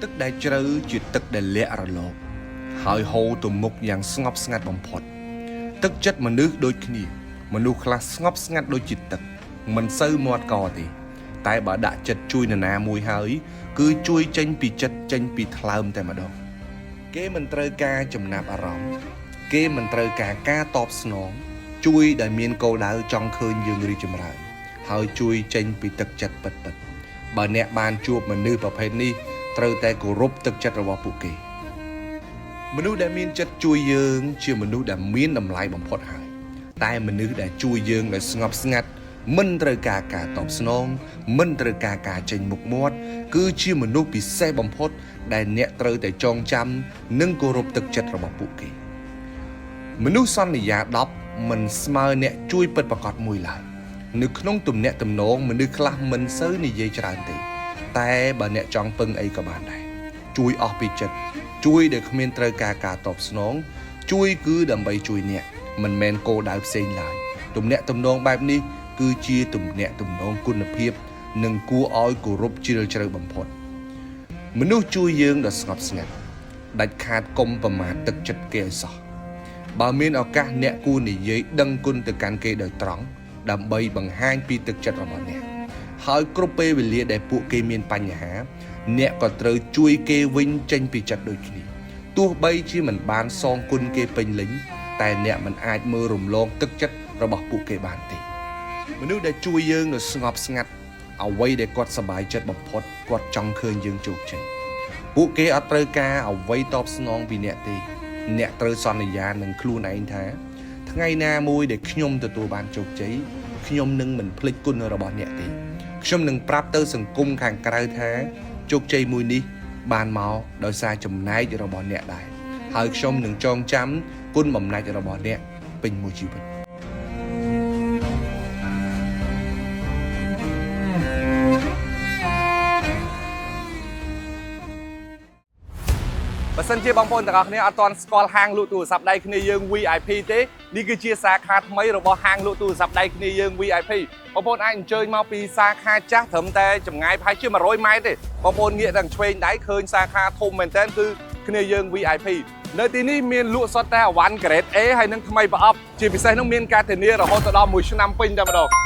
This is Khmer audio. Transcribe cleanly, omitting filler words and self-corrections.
ទឹកដែលជ្រៅជាទឹកដែលលាក់រលកហើយហូរទៅមុខយ៉ាងស្ងប់ស្ងាត់បំផុតទឹកចិត្តមនុស្សដូចគ្នាមនុស្សខ្លះស្ងប់ស្ងាត់ដូចជាទឹកមិនសូវមាត់កទេតែបើដាក់ចិត្តជួយនរណាមួយហើយគឺជួយចេញពីចិត្តចេញពីថ្លើមតែម្ដងគេមិនត្រូវការចំណាប់អារម្មណ៍គេមិនត្រូវការតបស្នងជួយដែលមានគោលដៅចង់ឃើញយើងរីកចម្រើនហើយជួយចេញពីទឹកចិត្តពិតៗបើអ្នកបានជួបមនុស្សប្រភេទនេះត្រូវតែគោរពទឹកចិត្តរបស់ពួកគេមនុស្សដែលមានចិត្តជួយយើងជាមនុស្សដែលមានតម្លៃបំផុតហើយតែមនុស្សដែលជួយយើងដោយស្ងប់ស្ងាត់មិនត្រូវការតបស្នងមិនត្រូវការចេញមុខមាត់គឺជាមនុស្សពិសេសបំផុតដែលអ្នកត្រូវតែចងចាំនិងគោរពទឹកចិត្តរបស់ពួកគេមនុស្សសន្យា10មិនស្មើអ្នកជួយពិតប្រាកដមួយឡើយនៅក្នុងទំនាក់ទំនងមនុស្សខ្លះមិនសូវនិយាយច្រើនទេតែបើអ្នកចង់ពឹងអីក៏បានដែរជួយអស់ពីចិត្តជួយដែលគ្មានត្រូវការតបស្នងជួយគឺដើម្បីជួយអ្នកមិនមែនគោលដៅផ្សេងឡើយទំនាក់ទំនងបែបនេះគឺជាទំនាក់ទំនងគុណភាពនិងគួរឲ្យគោរពជ្រាលជ្រៅបំផុតមនុស្សជួយយើងដ៏ស្ងប់ស្ងាត់ដាច់ខាតកុំប្រមាថទឹកចិត្តគេឲ្យសោះបើមានឱកាសអ្នកគួរនិយាយដឹងគុណទៅកាន់គេដោយត្រង់ដើម្បីបង្ហាញពីទឹកចិត្តរបស់អ្នកហើយគ្រប់ពេលវេលាដែលពួកគេមានបញ្ហាអ្នកក៏ត្រូវជួយគេវិញចេញពីចិត្តដូចគ្នាទោះបីជាមិនបានសងគុណគេពេញលេញតែអ្នកមិនអាចមើលរំលងទឹកចិត្តរបស់ពួកគេបានទេមនុស្សដែលជួយយើងនៅស្ងប់ស្ងាត់អ្វីដែលគាត់សប្បាយចិត្តបំផុតគាត់ចង់ឃើញយើងជោគជ័យពួកគេអត់ត្រូវការអ្វីតបស្នងពីអ្នកទេអ្នកត្រូវសន្យានឹងខ្លួនឯងថាថ្ងៃណាមួយដែលខ្ញុំទទួលបានជោគជ័យខ្ញុំនឹងមិនភ្លេចគុណរបស់អ្នកទេខ្ញុំនឹងប្រាប់ទៅសង្គមខាងក្រៅថាជោគជ័យមួយនេះបានមកដោយសារចំណែករបស់អ្នកដែរហើយខ្ញុំនឹងចងចាំគុណបំណាច់របស់អ្នកពេញមួយជីវិតបើសិនជាបងប្អូនទាំងអស់គ្នាអត់ទាន់ស្គាល់ហាងលក់ទូរស័ព្ទដៃគ្នាយើង VIP ទេនេះគឺជាសាខាថ្មីរបស់ហាងលក់ទូរស័ព្ទដៃគ្នាយើង VIP បងប្អូនអាចអញ្ជើញមកពីសាខាចាស់ត្រឹមតែចម្ងាយប្រហែលជា100ម៉ែត្រទេបងប្អូនងាកទាំងឆ្វេងដៃឃើញសាខាធំមែនទែនគឺគ្នាយើង VIP នៅទីនេះមានលក់សុទ្ធតែអវ៉ាន់ Grade A ហើយនឹងថ្មីប្រអប់ជាពិសេសនោះមានការធានារហូតដល់1ឆ្នាំពេញតែម្ដង